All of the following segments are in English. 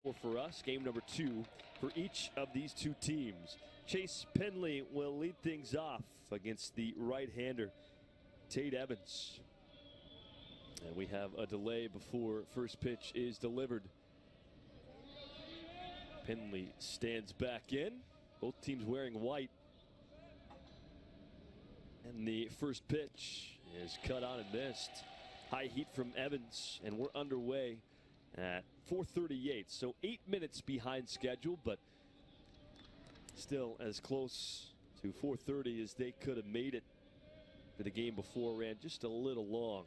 For us, game number 2 for each of these two teams. Chase Penley will lead things off against the right-hander, TateWEvans. And we have a delay before first pitch is delivered. Penley stands back in. Both teams wearing white. And the first pitch is cut on and missed. High heat from Evans, and we're underway at 4:38, so 8 minutes behind schedule, but still as close to 4:30 as they could have made it for the game before. Ran just a little long.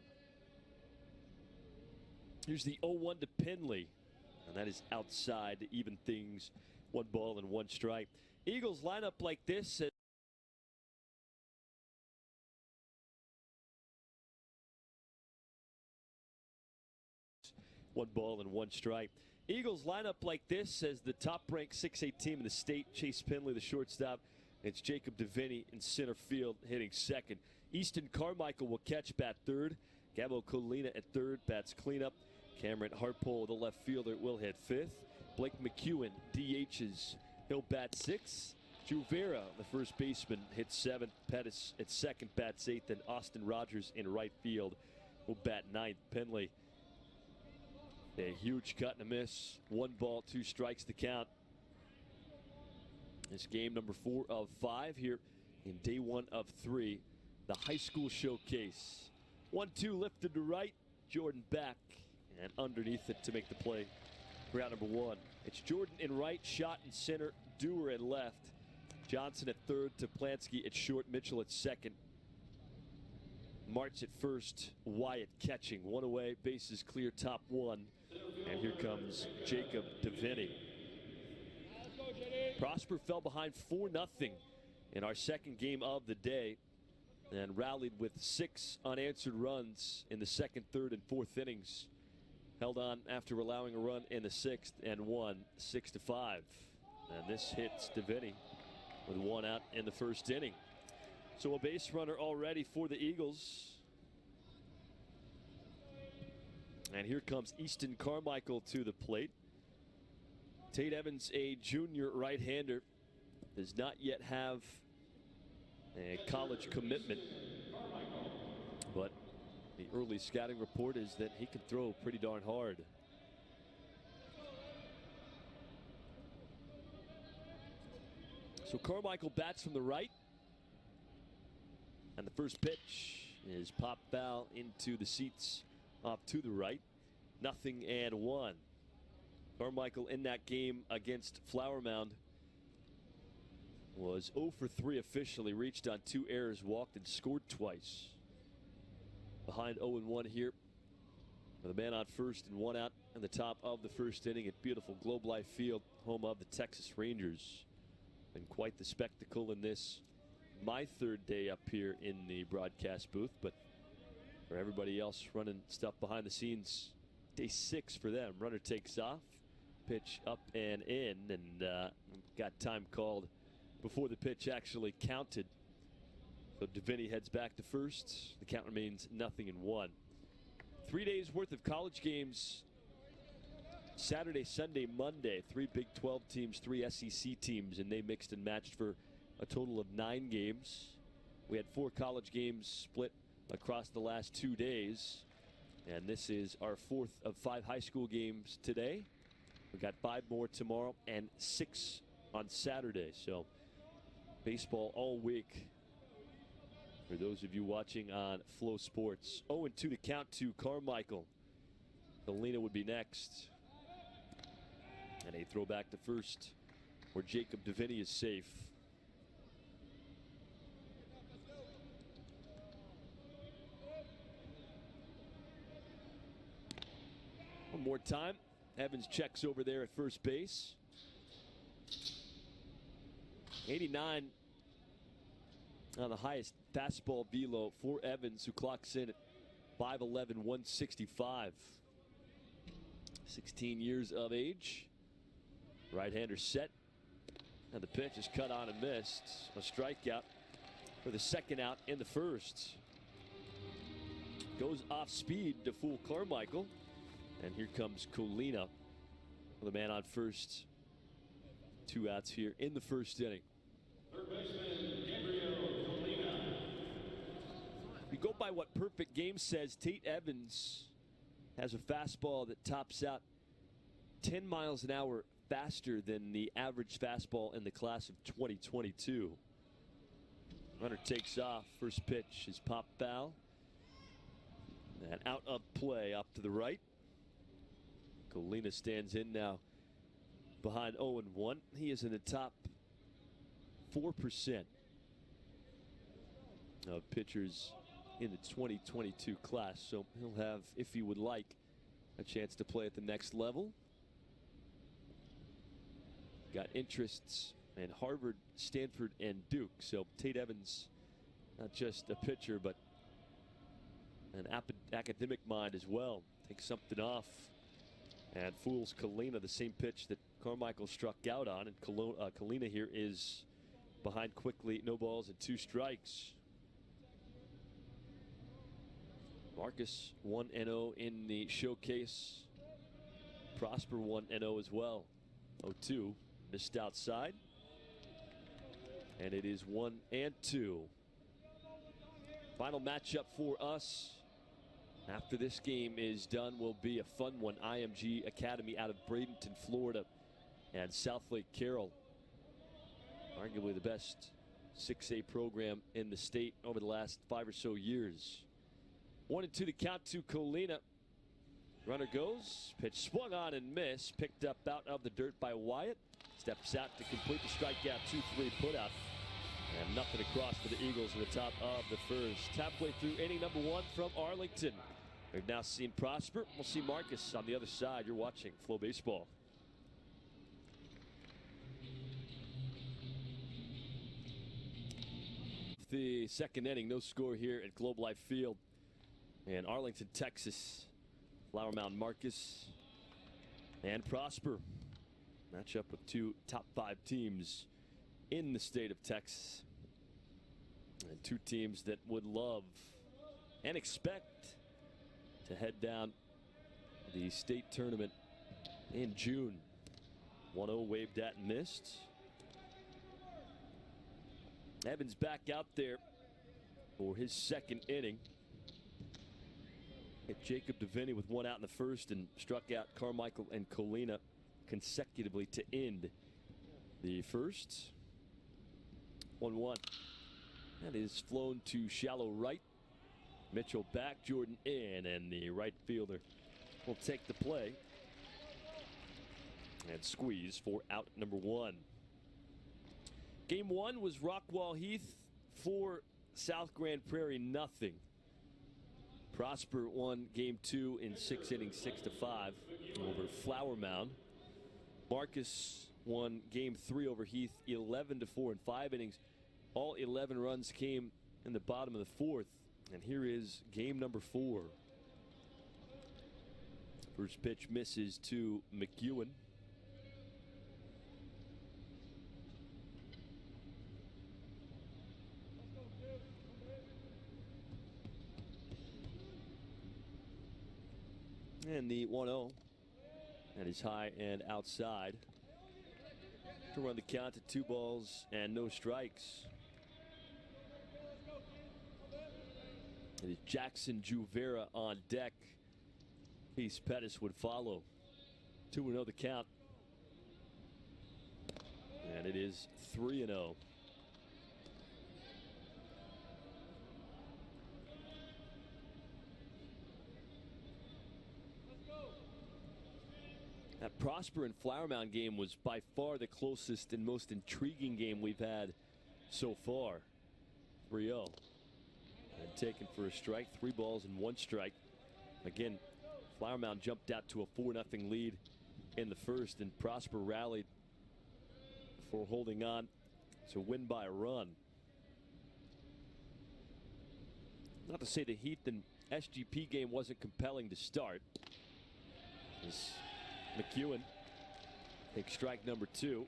Here's the 0-1 to Penley, and that is outside to even things. 1 ball and 1 strike. Eagles line up like this. 1 ball and 1 strike. Eagles line up like this as the top-ranked 6A team in the state. Chase Penley, the shortstop. It's Jacob DeVinny in center field hitting second. Easton Carmichael will catch, bat third. Gabo Colina at third, bats cleanup. Cameron Hartpole, the left fielder, will hit fifth. Blake McEwen DHs. He'll bat sixth. Juvera, the first baseman, hits seventh. Pettis at second, bats eighth. And Austin Rogers in right field will bat ninth. Penley, a huge cut and a miss. 1 ball, 2 strikes to count. It's game number 4 of 5 here in day 1 of 3. The high school showcase. 1-2 lifted to right. Jordan back and underneath it to make the play. Route number 1. It's Jordan in right, shot in center, Dewar at left. Johnson at third, Toplansky at short, Mitchell at second. March at first, Wyatt catching. 1 away, bases clear, top 1. And here comes Jacob DeVinny. Prosper fell behind 4-0 in our second game of the day and rallied with 6 unanswered runs in the second, third, and fourth innings. Held on after allowing a run in the 6th and won 6-5. And this hits DeVinny with 1 out in the first inning. So a base runner already for the Eagles. And here comes Easton Carmichael to the plate. TateWEvans, a junior right-hander, does not yet have a college commitment, but the early scouting report is that he can throw pretty darn hard. So Carmichael bats from the right, and the first pitch is popped foul into the seats off to the right. 0-1. Carmichael in that game against Flower Mound was 0 for 3 officially, reached on 2 errors, walked and scored twice. Behind 0-1 here with a man on first and 1 out in the top of the first inning at beautiful Globe Life Field, home of the Texas Rangers. Been quite the spectacle in this, my 3rd day up here in the broadcast booth, but for everybody else running stuff behind the scenes, day 6 for them. Runner takes off, pitch up and in, and got time called before the pitch actually counted. So DeVinny heads back to first. The count remains 0-1. 3 days worth of college games. Saturday, Sunday, Monday. 3 Big 12 teams, 3 SEC teams, and they mixed and matched for a total of 9 games. We had 4 college games split across the last 2 days, and this is our 4th of 5 high school games today. We got 5 more tomorrow and 6 on Saturday. So baseball all week for those of you watching on Flow Sports. 0-2 to count to Carmichael. Colina would be next, and a throw back to first where Jacob DeVinny is safe. One more time. Evans checks over there at first base. 89 on the highest fastball velo for Evans, who clocks in at 5'11", 165. 16 years of age. Right-hander set. And the pitch is cut on and missed. A strikeout for the 2nd out in the first. Goes off speed to fool Carmichael. And here comes Colina. The man on first. 2 outs here in the first inning. We go by what Perfect Game says. TateWEvans has a fastball that tops out 10 miles an hour faster than the average fastball in the class of 2022. Runner takes off. First pitch is pop foul. And out of play off to the right. Colina stands in now behind 0-1. He is in the top 4% of pitchers in the 2022 class. So he'll have, if he would like, a chance to play at the next level. Got interests in Harvard, Stanford, and Duke. So TateWEvans, not just a pitcher, but an academic mind as well. Takes something off and fools Colina, the same pitch that Carmichael struck out on. And Colina here is behind quickly, no balls and 2 strikes. Marcus 1-0 in the showcase. Prosper 1-0 as well. 0-2, missed outside. And it is 1-2. Final matchup for us after this game is done will be a fun one. IMG Academy out of Bradenton, Florida, and Southlake Carroll. Arguably the best 6A program in the state over the last 5 or so years. 1-2 to count to Colina. Runner goes. Pitch swung on and missed. Picked up out of the dirt by Wyatt. Steps out to complete the strikeout. 2-3 putout. And nothing across for the Eagles in the top of the first. Halfway through inning number 1 from Arlington. We've now seen Prosper. We'll see Marcus on the other side. You're watching Flow Baseball. The second inning, no score here at Globe Life Field in Arlington, Texas. Flower Mound Marcus and Prosper. Matchup with 2 top 5 teams in the state of Texas. And 2 teams that would love and expect to head down the state tournament in June. 1-0 waved at and missed. Evans back out there for his second inning. Hit Jacob DeVinny with 1 out in the first and struck out Carmichael and Colina consecutively to end the first. 1-1. That is flown to shallow right. Mitchell back, Jordan in, and the right fielder will take the play and squeeze for out number 1. Game 1 was Rockwall Heath 4, South Grand Prairie nothing. Prosper won game 2 in 6 innings, 6-5 over Flower Mound. Marcus won game 3 over Heath 11-4 in 5 innings. All 11 runs came in the bottom of the 4th. And here is game number 4. First pitch misses to McEwen. And the 1-0. That is high and outside. To run the count to 2 balls and no strikes. It is Jackson Juvera on deck. Peace Pettis would follow. 2-0 the count. And it is 3-0. That Prosper and Flower Mound game was by far the closest and most intriguing game we've had so far. 3-0. And taken for a strike. 3 balls and 1 strike. Again, Flower Mound jumped out to a 4-0 lead in the first, and Prosper rallied for holding on to win by a run. Not to say the Heath and SGP game wasn't compelling to start. As McEwen takes strike number 2.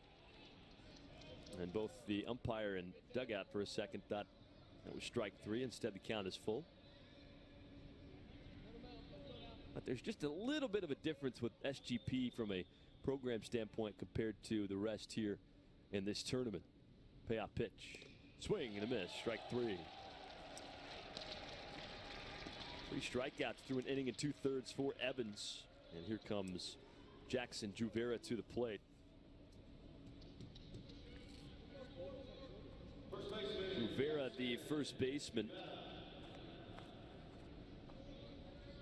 And both the umpire and dugout for a second thought that was strike 3. Instead, the count is full. But there's just a little bit of a difference with SGP from a program standpoint compared to the rest here in this tournament. Payoff pitch. Swing and a miss. Strike 3. 3 strikeouts through an inning and 2/3 for Evans. And here comes Jackson Juvera to the plate. Juvera, the first baseman.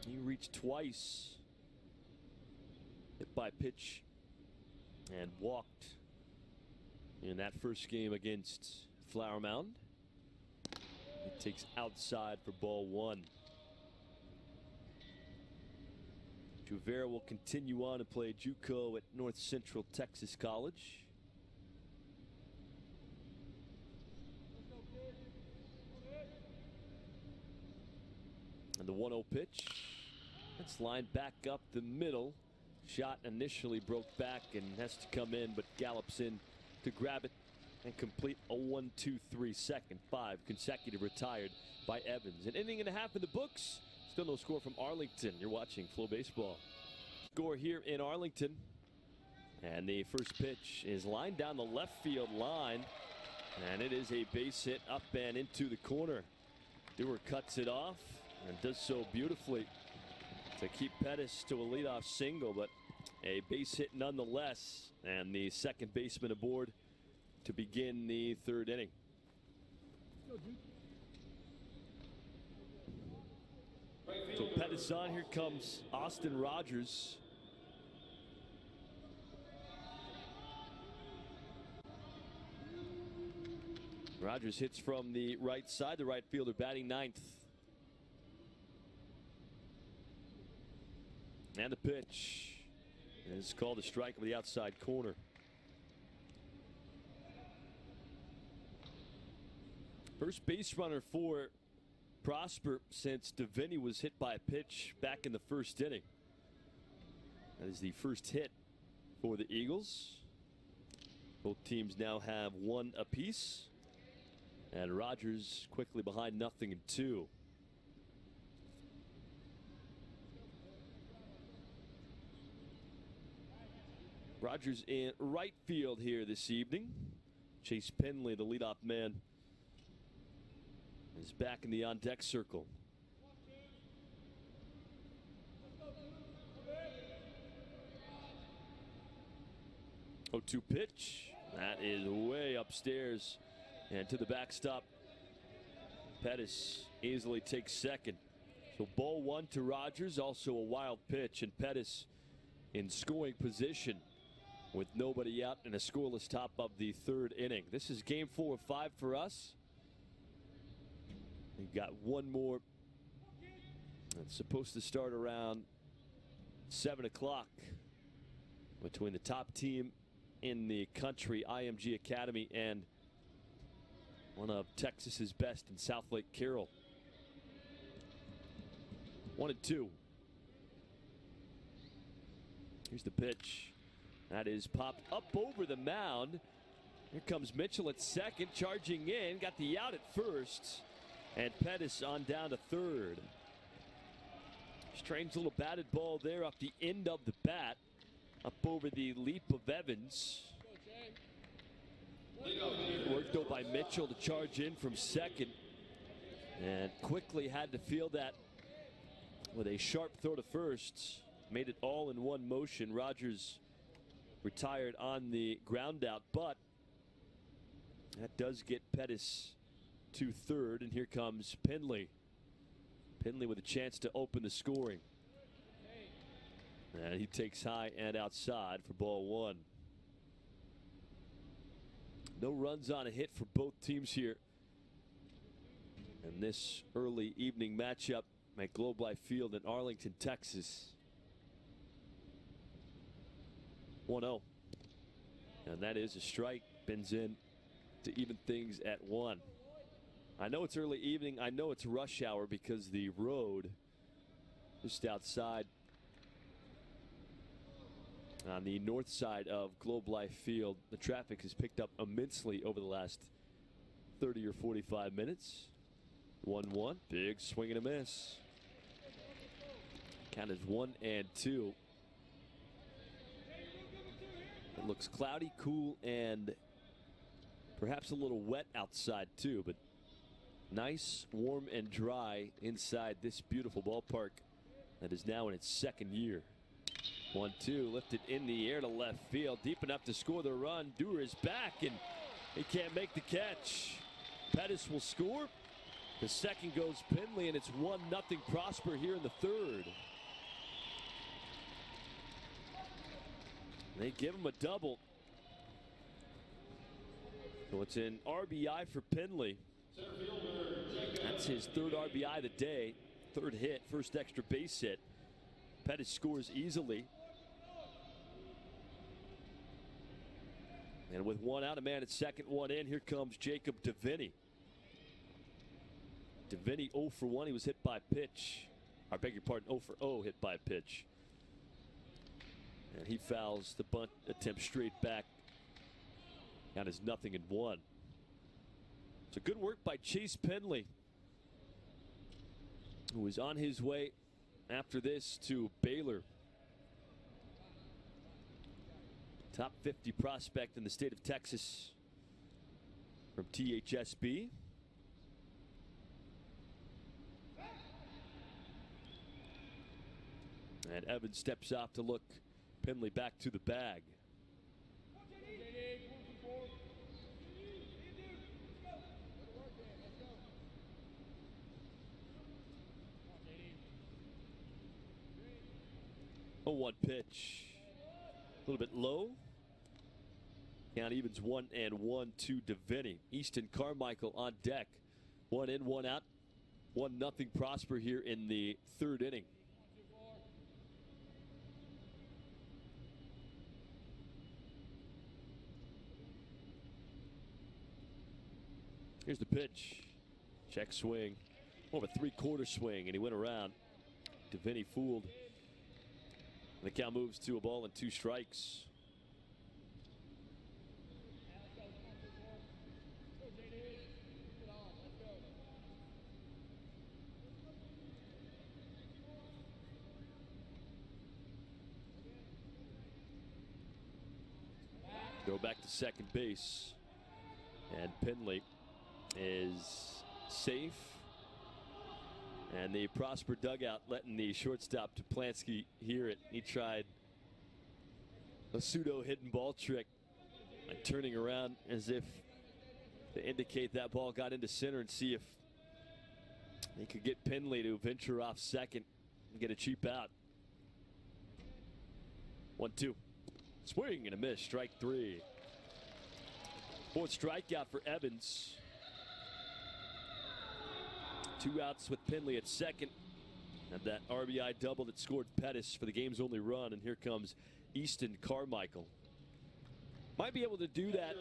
He reached twice. Hit by pitch and walked in that first game against Flower Mound. He takes outside for ball 1. Juvera will continue on to play JUCO at North Central Texas College. And the 1-0 pitch. It's lined back up the middle. Shot initially broke back and has to come in, but gallops in to grab it and complete a 1-2-3 second. 5 consecutive retired by Evans. An inning and a half in the books. Still no score from Arlington. You're watching Flow Baseball. Score here in Arlington. And the first pitch is lined down the left field line. And it is a base hit up and into the corner. Dewar cuts it off and does so beautifully to keep Pettis to a leadoff single, but a base hit nonetheless. And the second baseman aboard to begin the 3rd inning. So Pettis on. Here comes Austin Rogers. Rogers hits from the right side. The right fielder batting 9th. And the pitch is called a strike over the outside corner. First base runner for Prosper since DeVinny was hit by a pitch back in the 1st inning. That is the first hit for the Eagles. Both teams now have 1 apiece. And Rogers quickly behind 0-2. Rogers in right field here this evening. Chase Penley, the leadoff man, is back in the on-deck circle. Oh, 2 pitch. That is way upstairs and to the backstop. Pettis easily takes second. So ball 1 to Rogers. Also a wild pitch, and Pettis in scoring position with nobody out and a scoreless top of the 3rd inning. This is game 4 of 5 for us. We've got one more. It's supposed to start around 7 o'clock between the top team in the country, IMG Academy, and one of Texas's best in Southlake Carroll. 1-2. Here's the pitch. That is popped up over the mound. Here comes Mitchell at second, charging in. Got the out at first. And Pettis on down to 3rd. Strange little batted ball there off the end of the bat. Up over the leap of Evans. Worked though by Mitchell to charge in from second. And quickly had to field that with a sharp throw to first. Made it all in one motion. Rogers retired on the ground out, but that does get Pettis to 3rd, and here comes Penley. Penley with a chance to open the scoring. And he takes high and outside for ball 1. No runs on a hit for both teams here. And this early evening matchup at Globe Life Field in Arlington, Texas. 1-0. And that is a strike. Bends in to even things at 1. I know it's early evening. I know it's rush hour because the road just outside on the north side of Globe Life Field, the traffic has picked up immensely over the last 30 or 45 minutes. 1-1. Big swing and a miss. Count is 1-2. It looks cloudy, cool, and perhaps a little wet outside too, but nice, warm, and dry inside this beautiful ballpark that is now in its second year. 1-2, lifted in the air to left field, deep enough to score the run. Dewar is back, and he can't make the catch. Pettis will score. The second goes Penley, and it's 1-0 Prosper here in the third. They give him a double. So it's an RBI for Penley. That's his third RBI of the day. Third hit, first extra base hit. Pettis scores easily. And with one out, a man at second, one in, here comes Jacob Deviney. Deviney 0 for 1. He was hit by a pitch. I beg your pardon, 0 for 0 hit by a pitch. And he fouls the bunt attempt straight back. That is 0-1. So good work by Chase Penley, who is on his way after this to Baylor. Top 50 prospect in the state of Texas from THSB. And Evans steps off to look Penley back to the bag. A 1 pitch. A little bit low. Count evens 1-1 to Deviney. Easton Carmichael on deck. 1 in, 1 out. 1-0 Prosper here in the third inning. Here's the pitch. Check swing. More of a 3/4 swing, and he went around. Deviney fooled. The count moves to a ball and 2 strikes. Go back to second base. And Penley is safe. And the Prosper dugout letting the shortstop Toplansky hear it. He tried a pseudo hidden ball trick, like turning around as if to indicate that ball got into center and see if he could get Penley to venture off second and get a cheap out. 1-2. Swing and a miss. Strike 3. Fourth strikeout for Evans. 2 outs with Penley at second. And that RBI double that scored Pettis for the game's only run. And here comes Easton Carmichael. Might be able to do that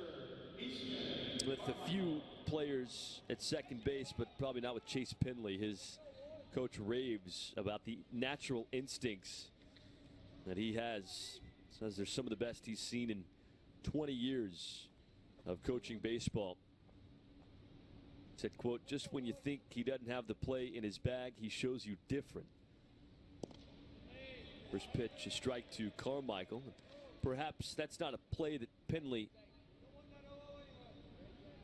with a few players at second base, but probably not with Chase Penley. His coach raves about the natural instincts that he has. Says they're some of the best he's seen in 20 years of coaching baseball. Said, quote, just when you think he doesn't have the play in his bag, he shows you different. First pitch, a strike to Carmichael. Perhaps that's not a play that Penley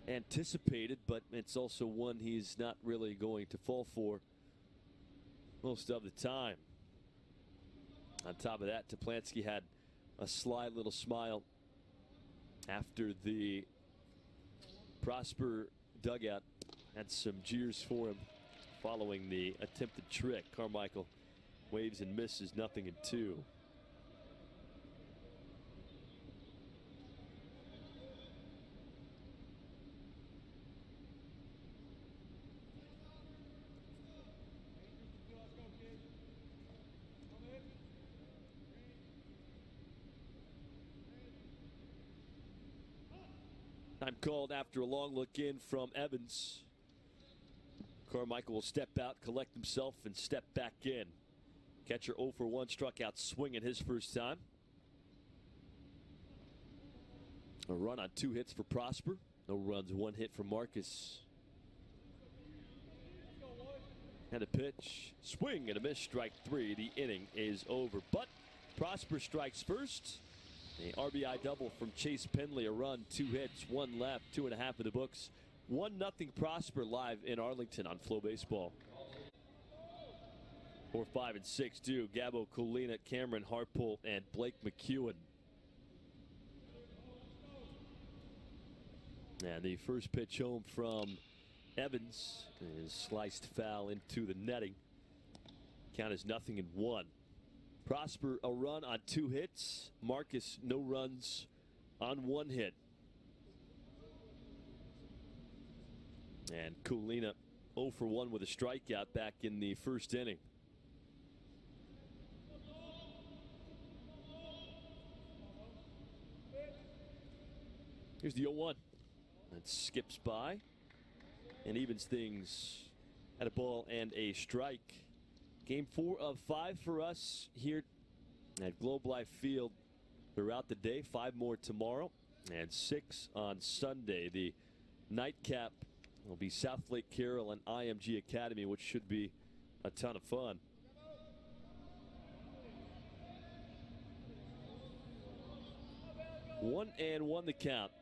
anticipated, but it's also one he's not really going to fall for most of the time. On top of that, Toplansky had a sly little smile after the Prosper dugout had some jeers for him following the attempted trick. Carmichael waves and misses, 0-2. Time called after a long look in from Evans. Carmichael will step out, collect himself, and step back in. Catcher 0 for 1, struck out swinging his first time. A run on 2 hits for Prosper. No runs, 1 hit for Marcus. And a pitch, swing and a miss, strike 3. The inning is over, but Prosper strikes first. A RBI double from Chase Penley, a run, 2 hits, 1 left, 2.5 in the books. 1-0 Prosper live in Arlington on Flow Baseball. 4, 5, and 6 do Gabo Colina, Cameron Harpole, and Blake McEwen. And the first pitch home from Evans is sliced foul into the netting. Count is 0-1. Prosper a run on 2 hits. Marcus no runs on 1 hit. And Colina 0 for 1 with a strikeout back in the first inning. Here's the 0-1. That skips by and evens things at a ball and a strike. Game 4 of 5 for us here at Globe Life Field throughout the day. 5 more tomorrow and 6 on Sunday. The nightcap will be South Lake Carroll and IMG Academy, which should be a ton of fun. One and one the count.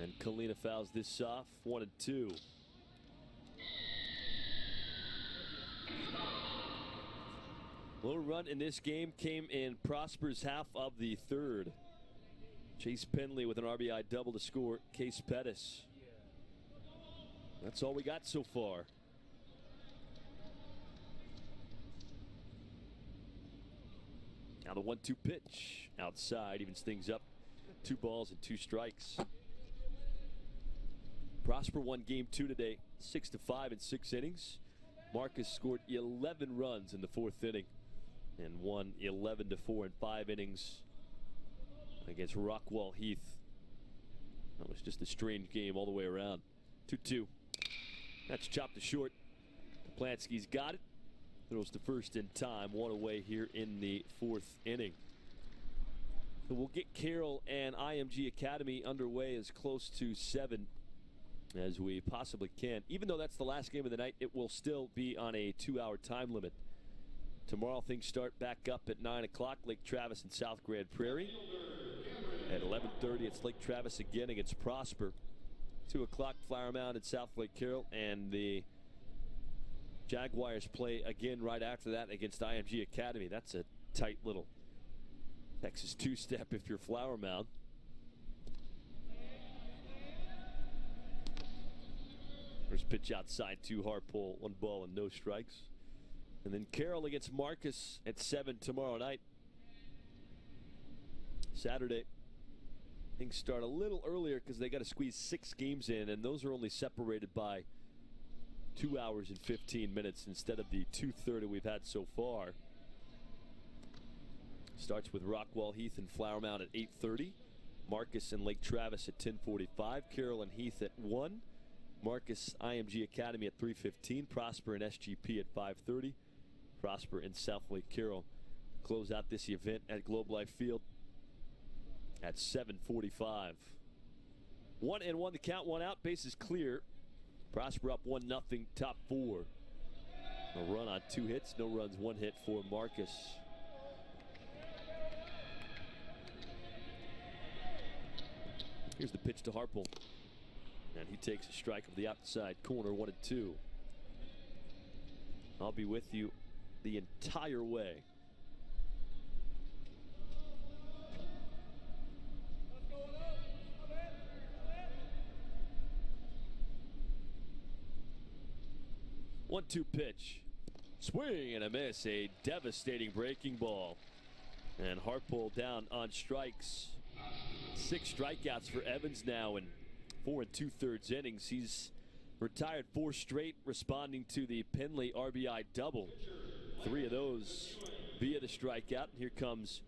And Colina fouls this off. 1-2. Low run in this game came in Prosper's half of the third. Chase Penley with an RBI double to score Case Pettis. That's all we got so far. Now the 1-2 pitch outside evens things up. 2 balls and 2 strikes. Prosper won game 2 today, 6-5 in 6 innings. Marcus scored 11 runs in the 4th inning and won 11-4 in 5 innings against Rockwall Heath. That was just a strange game all the way around. 2-2. That's chopped to short. Plansky's got it. Throws to first in time. 1 away here in the 4th inning. So we'll get Carroll and IMG Academy underway as close to 7 as we possibly can. Even though that's the last game of the night, it will still be on a 2-hour time limit. Tomorrow things start back up at 9 o'clock. Lake Travis and South Grand Prairie. At 11:30, it's Lake Travis again against Prosper. 2 o'clock, Flower Mound and South Lake Carroll, and the Jaguars play again right after that against IMG Academy. That's a tight little Texas 2-step if you're Flower Mound. First pitch outside to Harpole, 1 ball and no strikes. And then Carroll against Marcus at 7 tomorrow night. Saturday, things start a little earlier because they got to squeeze 6 games in, and those are only separated by 2 hours and 15 minutes instead of the 2:30 we've had so far. Starts with Rockwall Heath and Flower Mound at 8:30. Marcus and Lake Travis at 10:45. Carroll and Heath at 1. Marcus IMG Academy at 3:15. Prosper and SGP at 5:30. Prosper and South Lake Carroll close out this event at Globe Life Field at 7:45. 1-1 the count, 1 out, bases clear. Prosper up 1-0, top 4. A run on 2 hits, no runs, 1 hit for Marcus. Here's the pitch to Harpole. And he takes a strike of the outside corner, 1-2. I'll be with you the entire way. One-two pitch. Swing and a miss. A devastating breaking ball. And Harpole down on strikes. 6 strikeouts for Evans now in 4 2/3 innings. He's retired 4 straight, responding to the Penley RBI double. 3 of those via the strikeout. And here comes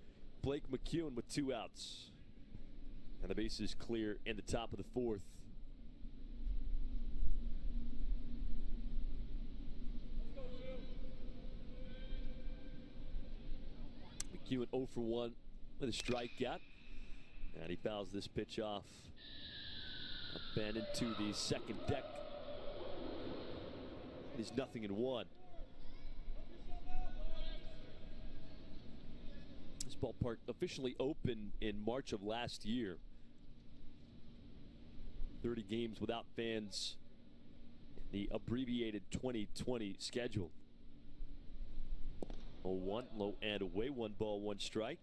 Blake McEwen with 2 outs. And the base is clear in the top of the 4th. McEwen 0 for 1 with a strikeout. And he fouls this pitch off. Up and into the second deck. It is 0-1. This ballpark officially opened in March of last year. 30 games without fans. The abbreviated 2020 schedule. 0-1, low and away, 1 ball, 1 strike.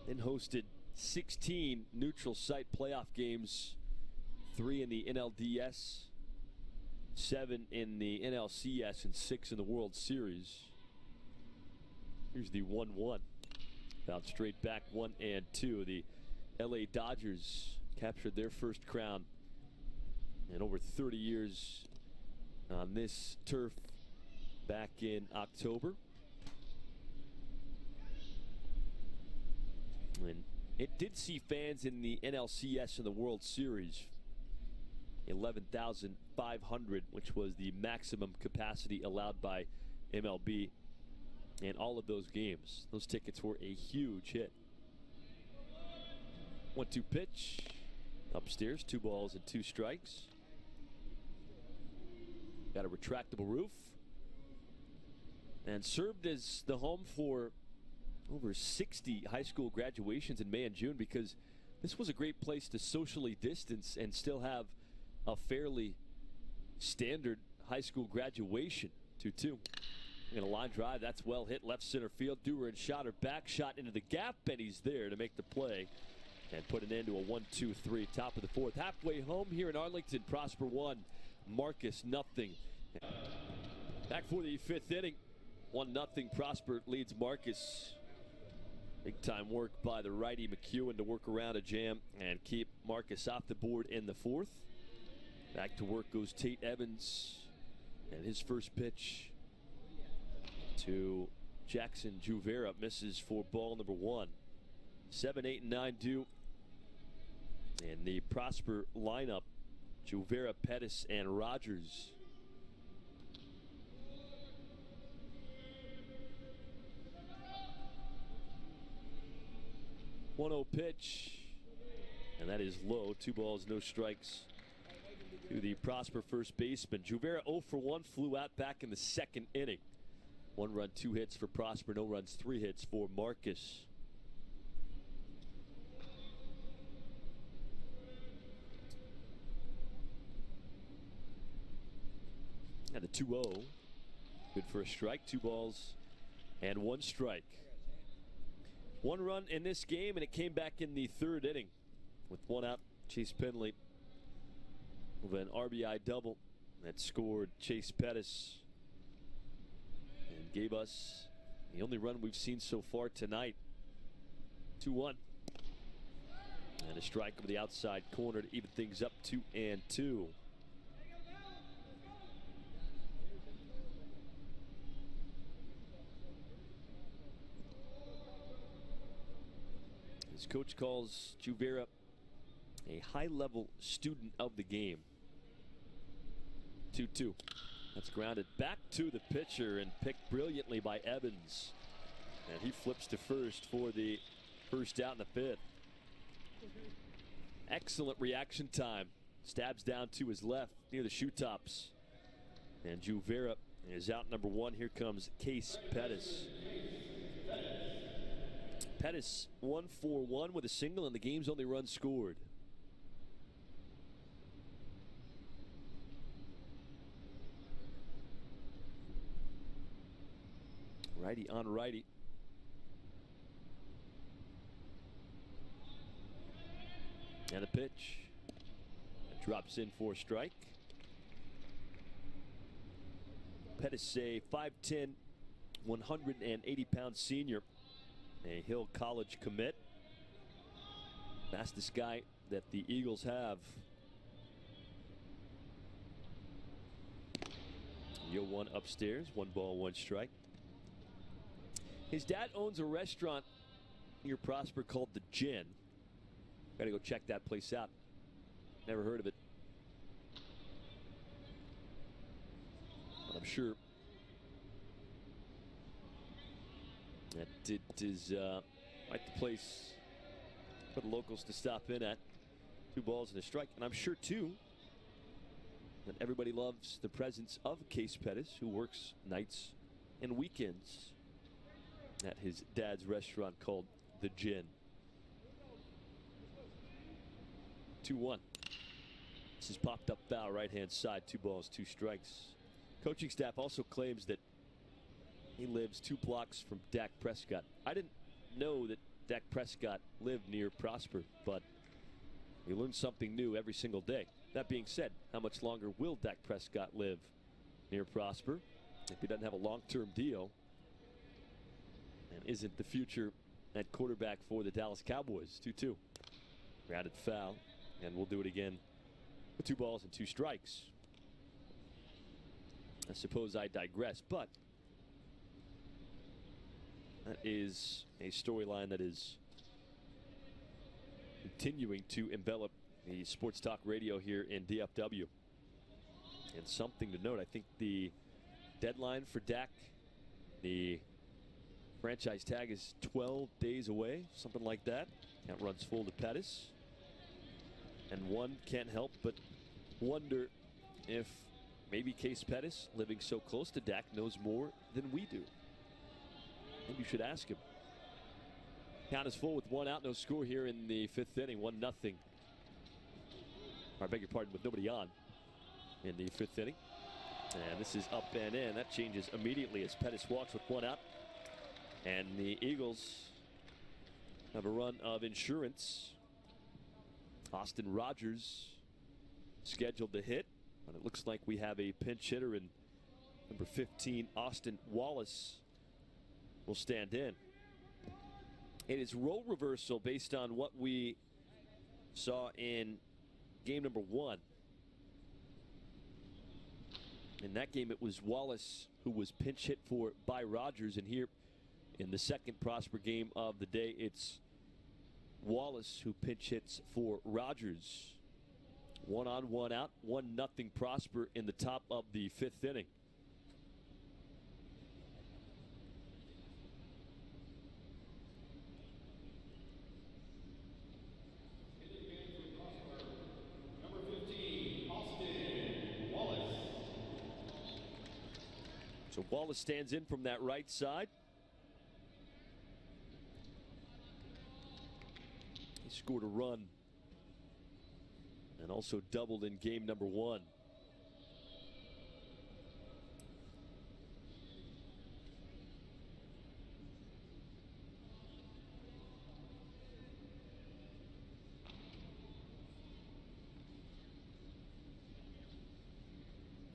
Then hosted 16 neutral site playoff games, 3 in the NLDS, 7 in the NLCS, and 6 in the World Series. Here's the 1-1. Fouled straight back, 1-2. The LA Dodgers captured their first crown in over 30 years on this turf back in October. And it did see fans in the NLCS and the World Series. 11,500, which was the maximum capacity allowed by MLB in all of those games. Those tickets were a huge hit. 1-2 pitch. Upstairs, 2 balls and 2 strikes. Got a retractable roof. And served as the home for over 60 high school graduations in May and June, because this was a great place to socially distance and still have a fairly standard high school graduation. 2-2. And a line drive, that's well hit left center field. Dewar and Schotter back, shot into the gap, and he's there to make the play and put an end to a 1-2-3. Top of the 4th, halfway home here in Arlington. Prosper 1, Marcus nothing. Back for the 5th inning. 1-0. Prosper leads Marcus. Big time work by the righty McEwen to work around a jam and keep Marcus off the board in the 4th. Back to work goes TateWEvans, and his first pitch to Jackson Juvera misses for ball number 1. 7, 8, and 9 due. And the Prosper lineup: Juvera, Pettis, and Rogers. One-0 pitch, and that is low. 2 balls, no strikes to the Prosper first baseman. Juvera 0 for 1, flew out back in the 2nd inning. 1 run, 2 hits for Prosper, no runs, 3 hits for Marcus. And the 2-0, good for a strike. 2 balls and 1 strike. 1 run in this game, and it came back in the 3rd inning with 1 out. Chase Penley with an RBI double that scored Chase Pettis and gave us the only run we've seen so far tonight. 2-1. And a strike over the outside corner to even things up, 2-2. His coach calls Juvera a high-level student of the game. 2-2. That's grounded back to the pitcher and picked brilliantly by Evans. And he flips to first for the first out in the 5th. Excellent reaction time. Stabs down to his left near the shoe tops. And Juvera is out number 1. Here comes Case Pettis. Pettis 1 for 1 with a single, and the game's only run scored. Righty on righty. And a pitch. It drops in for a strike. Pettis, a 5'10", 180-pound senior. A Hill College commit. Fastest guy that the Eagles have. 0-1 upstairs. 1 ball, 1 strike. His dad owns a restaurant near Prosper called The Gin. Gotta go check that place out. Never heard of it. But I'm sure that it is quite the place for the locals to stop in at. 2 balls and a strike. And I'm sure, too, that everybody loves the presence of Case Pettis, who works nights and weekends at his dad's restaurant called The Gin. 2-1. This is popped up foul, right hand side, 2 balls, 2 strikes. Coaching staff also claims that he lives 2 blocks from Dak Prescott. I didn't know that Dak Prescott lived near Prosper, but we learn something new every single day. That being said, how much longer will Dak Prescott live near Prosper if he doesn't have a long-term deal and isn't the future at quarterback for the Dallas Cowboys? 2-2. Grounded foul, and we'll do it again with 2 balls and 2 strikes. I suppose I digress, but that is a storyline that is continuing to envelop the sports talk radio here in DFW. And something to note, I think the deadline for Dak, the franchise tag, is 12 days away, something like that. That runs full to Pettis. And one can't help but wonder if maybe Case Pettis, living so close to Dak, knows more than we do. Maybe you should ask him. Count is full with 1 out, no score here in the 5th inning, 1-0. I beg your pardon, with nobody on in the 5th inning. And this is up and in. That changes immediately as Pettis walks with 1 out. And the Eagles have a run of insurance. Austin Rogers scheduled to hit, but it looks like we have a pinch hitter, and number 15, Austin Wallace, will stand in. It is role reversal based on what we saw in game number 1. In that game, it was Wallace who was pinch hit for by Rogers, and here in the second Prosper game of the day, it's Wallace who pinch hits for Rogers. 1 on, 1 out, 1-0 Prosper in the top of the 5th inning. So Wallace stands in from that right side. He scored a run and also doubled in game number 1.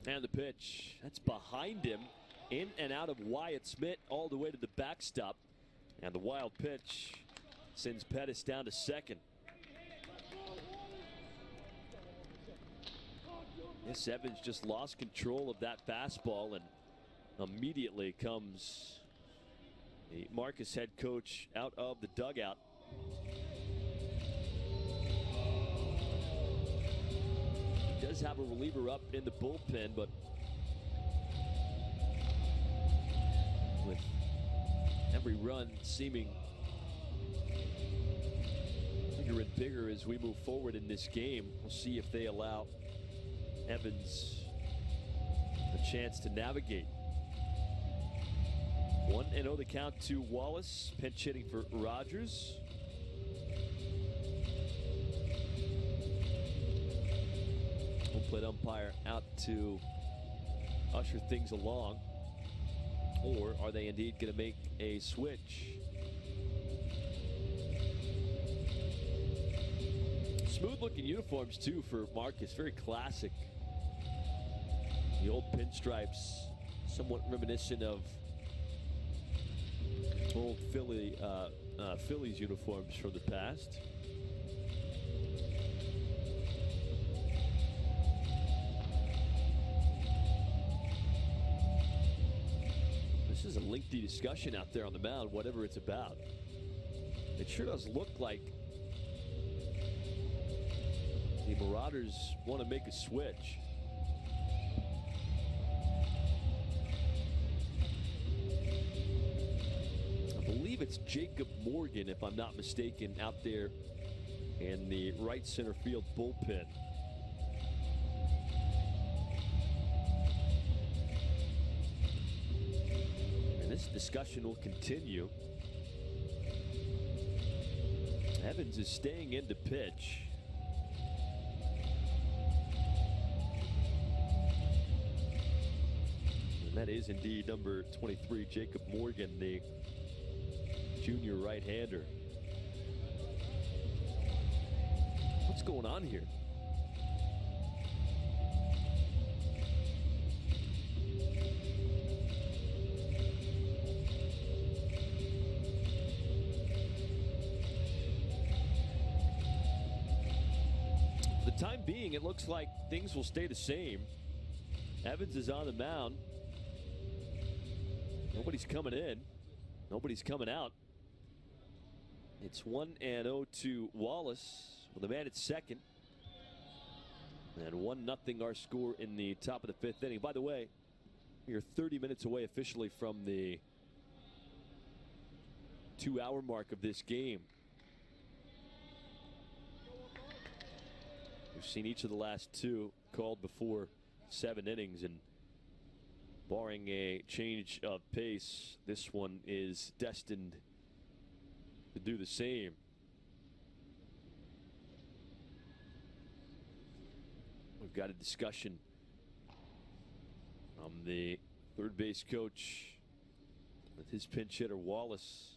And the pitch, that's behind him, in and out of Wyatt Smith all the way to the backstop. And the wild pitch sends Pettis down to second. Yes, Evans just lost control of that fastball, and immediately comes the Marcus head coach out of the dugout. He does have a reliever up in the bullpen, but with every run seeming bigger and bigger as we move forward in this game, we'll see if they allow Evans a chance to navigate. 1-0 the count to Wallace, pinch hitting for Rogers. Home plate umpire out to usher things along. Or are they indeed going to make a switch? Smooth looking uniforms too for Marcus, very classic. The old pinstripes, somewhat reminiscent of old Phillies uniforms from the past. This is a lengthy discussion out there on the mound, whatever it's about. It sure does look like the Marauders want to make a switch. I believe it's Jacob Morgan, if I'm not mistaken, out there in the right center field bullpen. This discussion will continue. Evans is staying in to pitch. And that is indeed number 23, Jacob Morgan, the junior right-hander. What's going on here? For the time being, it looks like things will stay the same. Evans is on the mound. Nobody's coming in. Nobody's coming out. It's 1-0 to Wallace with a man at second. And 1-0 our score in the top of the fifth inning. By the way, we are 30 minutes away officially from the 2-hour mark of this game. We've seen each of the last two called before 7 innings, and barring a change of pace, this one is destined to do the same. We've got a discussion from the third base coach with his pinch hitter Wallace.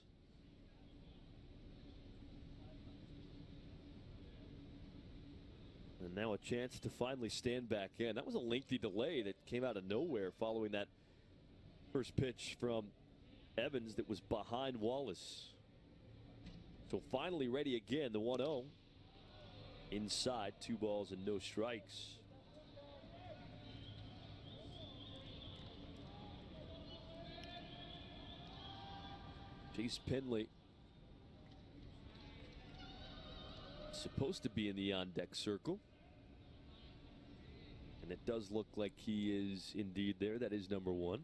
And now a chance to finally stand back in. That was a lengthy delay that came out of nowhere following that first pitch from Evans that was behind Wallace. So finally ready again, the 1-0. Inside, 2 balls and no strikes. Chase Penley supposed to be in the on-deck circle. And it does look like he is indeed there. That is number 1.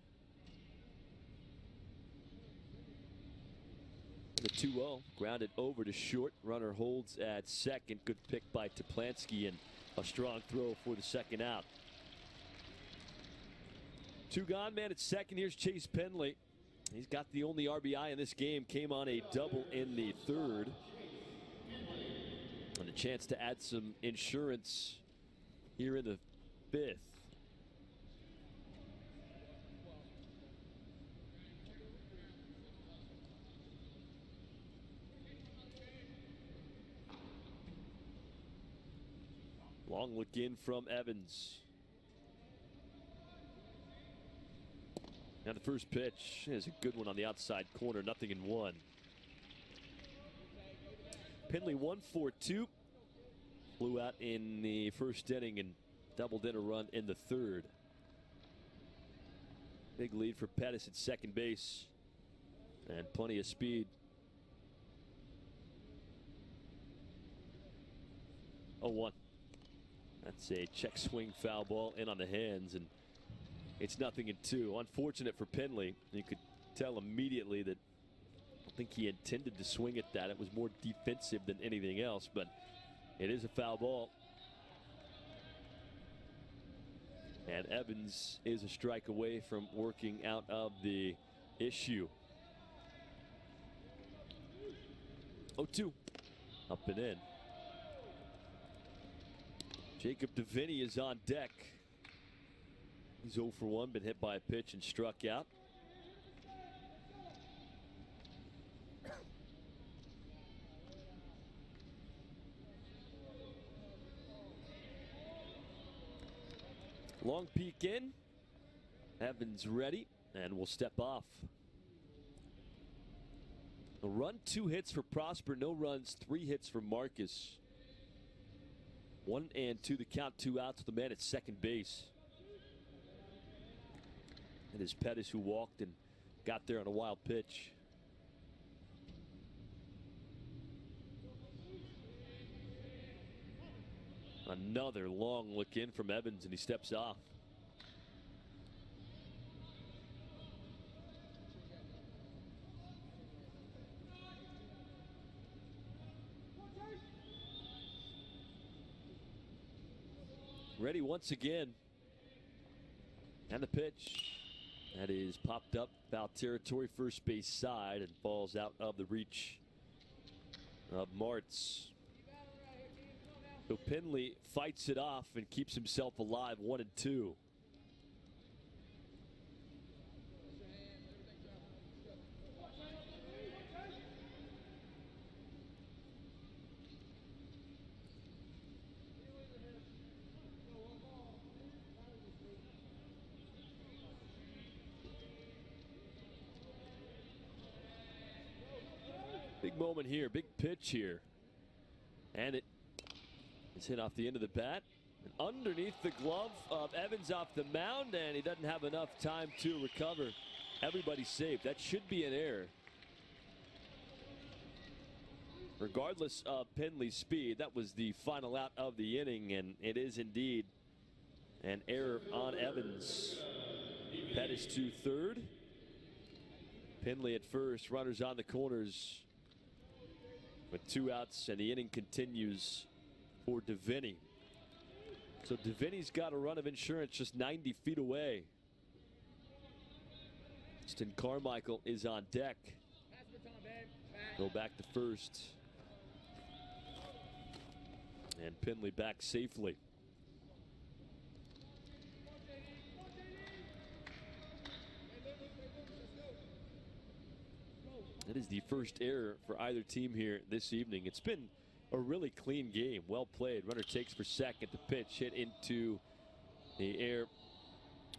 The 2-0 grounded over to short. Runner holds at second. Good pick by Toplansky and a strong throw for the second out. 2 gone, man at second. Here's Chase Penley. He's got the only RBI in this game. Came on a double in the third. And a chance to add some insurance here in the fifth. Long look in from Evans. Now the first pitch is a good one on the outside corner. 0-1. Penley 1 for 2. Flew out in the first inning and doubled in a run in the third. Big lead for Pettis at second base. And plenty of speed. 0-1. That's a check swing foul ball in on the hands, and it's 0-2. Unfortunate for Penley. You could tell immediately that I don't think he intended to swing at that. It was more defensive than anything else, but it is a foul ball. And Evans is a strike away from working out of the issue. 0-2. Up and in. Jacob DeVinny is on deck. He's 0 for 1, been hit by a pitch and struck out. Long peek in. Evans ready and will step off. A run, 2 hits for Prosper, no runs, 3 hits for Marcus. 1-2 the count, 2 outs with the man at second base. It is Pettis who walked and got there on a wild pitch. Another long look in from Evans, and he steps off. Ready once again. And the pitch. That is popped up foul territory, first base side, and falls out of the reach of Martz. So Penley fights it off and keeps himself alive, 1-2. Big moment here, big pitch here. And it is hit off the end of the bat. And underneath the glove of Evans off the mound, and he doesn't have enough time to recover. Everybody's safe. That should be an error. Regardless of Penley's speed, that was the final out of the inning, and it is indeed an error on Evans. That is to third. Penley at first, runners on the corners with 2 outs, and the inning continues for DeVinny. So DeVinny's got a run of insurance just 90 feet away. Justin Carmichael is on deck. Go back to first. And Penley back safely. That is the first error for either team here this evening. It's been a really clean game, well played. Runner takes for second. The pitch hit into the air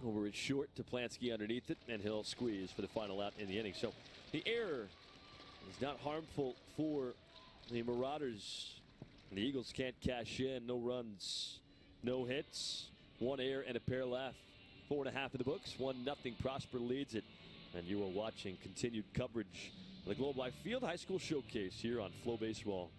over its short to Plansky underneath it, and he'll squeeze for the final out in the inning. So the error is not harmful for the Marauders. The Eagles can't cash in. No runs, no hits, 1 error and a pair left. 4.5 in the books. 1-0 Prosper leads it. And you are watching continued coverage of the Globe Life Field High School Showcase here on Flow Baseball.